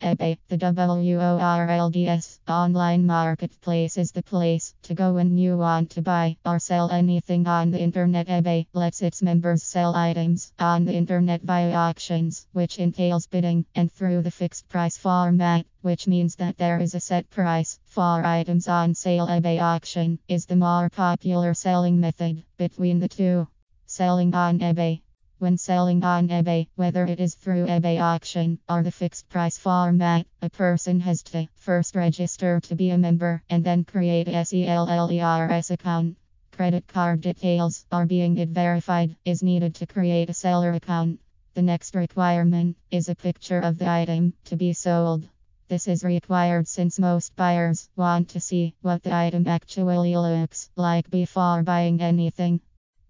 eBay, the WORLDS online marketplace is the place to go when you want to buy or sell anything on the internet. eBay lets its members sell items on the internet via auctions, which entails bidding and through the fixed price format, which means that there is a set price for items on sale. eBay auction is the more popular selling method between the two. Selling on eBay. When selling on eBay, whether it is through eBay auction or the fixed price format, a person has to first register to be a member and then create a SELLERS account. Credit card details or being it verified is needed to create a seller account. The next requirement is a picture of the item to be sold. This is required since most buyers want to see what the item actually looks like before buying anything.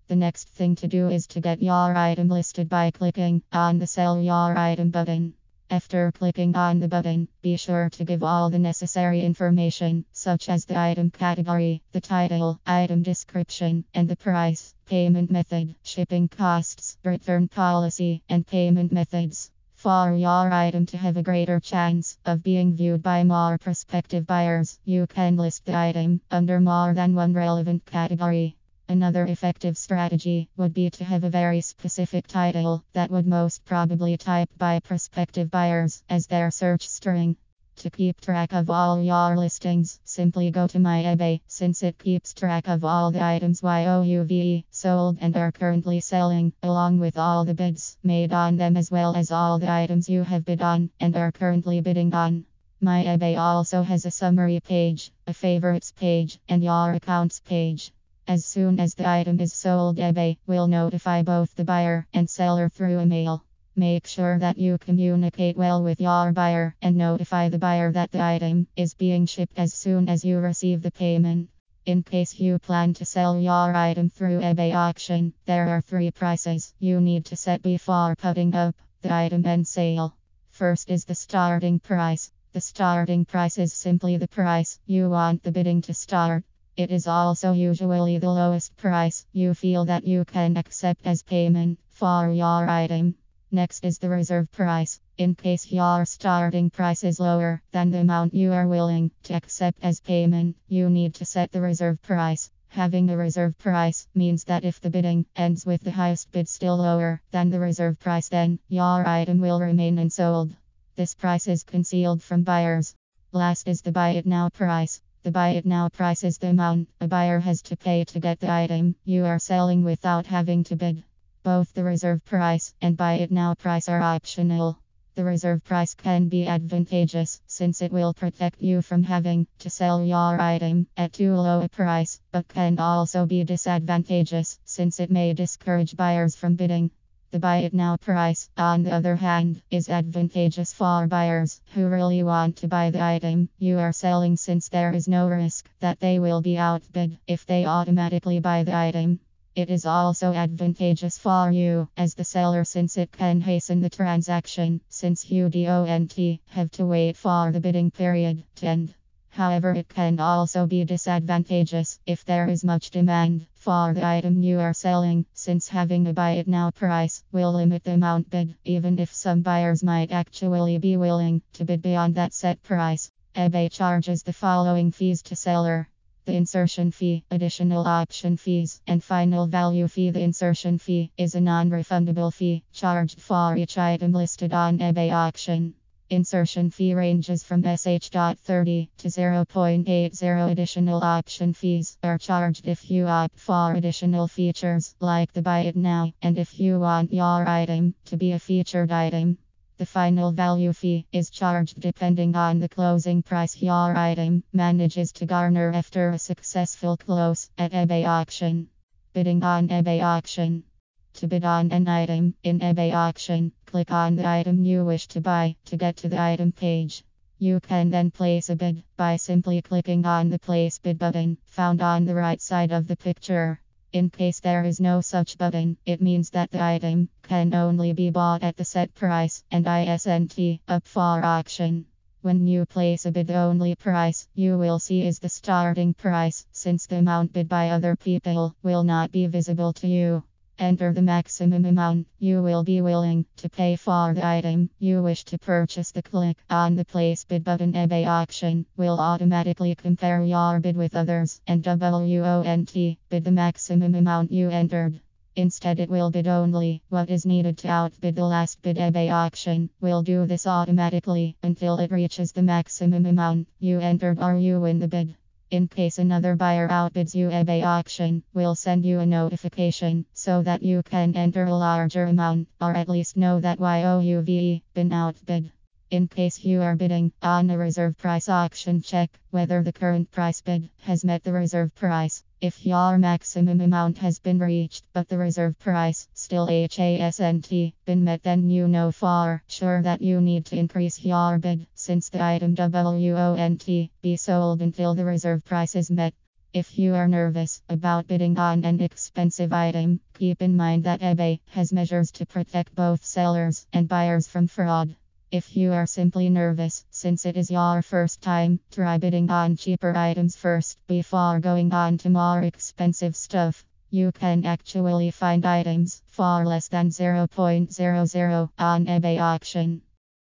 The next thing to do is to get your item listed by clicking on the Sell Your Item button. After clicking on the button, be sure to give all the necessary information, such as the item category, the title, item description, and the price, payment method, shipping costs, return policy, and payment methods. For your item to have a greater chance of being viewed by more prospective buyers, you can list the item under more than one relevant category. Another effective strategy would be to have a very specific title that would most probably typed by prospective buyers as their search string. To keep track of all your listings, simply go to My eBay, since it keeps track of all the items you've sold and are currently selling, along with all the bids made on them as well as all the items you have bid on and are currently bidding on. My eBay also has a summary page, a favorites page, and your accounts page. As soon as the item is sold, eBay will notify both the buyer and seller through email. Make sure that you communicate well with your buyer and notify the buyer that the item is being shipped as soon as you receive the payment. In case you plan to sell your item through eBay auction, there are 3 prices you need to set before putting up the item on sale. First is the starting price. The starting price is simply the price you want the bidding to start. It is also usually the lowest price you feel that you can accept as payment for your item. Next is the reserve price. In case your starting price is lower than the amount you are willing to accept as payment, you need to set the reserve price. Having a reserve price means that if the bidding ends with the highest bid still lower than the reserve price, then your item will remain unsold. This price is concealed from buyers. Last is the buy it now price. The buy it now price is the amount a buyer has to pay to get the item you are selling without having to bid. Both the reserve price and buy it now price are optional. The reserve price can be advantageous since it will protect you from having to sell your item at too low a price, but can also be disadvantageous since it may discourage buyers from bidding. The buy it now price, on the other hand, is advantageous for buyers who really want to buy the item you are selling since there is no risk that they will be outbid if they automatically buy the item. It is also advantageous for you as the seller since it can hasten the transaction, since you don't have to wait for the bidding period to end. However, it can also be disadvantageous if there is much demand for the item you are selling, since having a buy it now price will limit the amount bid, even if some buyers might actually be willing to bid beyond that set price. eBay charges the following fees to seller: the insertion fee, additional option fees, and final value fee. The insertion fee is a non-refundable fee charged for each item listed on eBay auction. Insertion fee ranges from SH.30 to 0.80. Additional option fees are charged if you opt for additional features like the buy it now and if you want your item to be a featured item. The final value fee is charged depending on the closing price your item manages to garner after a successful close at eBay auction. Bidding on eBay auction. To bid on an item in eBay auction, click on the item you wish to buy to get to the item page. You can then place a bid by simply clicking on the Place Bid button found on the right side of the picture. In case there is no such button, it means that the item can only be bought at the set price and isn't up for auction. When you place a bid, the only price you will see is the starting price, since the amount bid by other people will not be visible to you. Enter the maximum amount you will be willing to pay for the item you wish to purchase. The click on the place bid button. eBay auction will automatically compare your bid with others and won't bid the maximum amount you entered. Instead, it will bid only what is needed to outbid the last bid. eBay auction will do this automatically until it reaches the maximum amount you entered or you win the bid. In case another buyer outbids you, eBay auction will send you a notification so that you can enter a larger amount or at least know that you've been outbid. In case you are bidding on a reserve price auction, check whether the current price bid has met the reserve price. If your maximum amount has been reached but the reserve price still hasn't been met, then you know for sure that you need to increase your bid, since the item won't be sold until the reserve price is met. If you are nervous about bidding on an expensive item, keep in mind that eBay has measures to protect both sellers and buyers from fraud. If you are simply nervous, since it is your first time, try bidding on cheaper items first before going on to more expensive stuff. You can actually find items for less than 0.00 on eBay auction.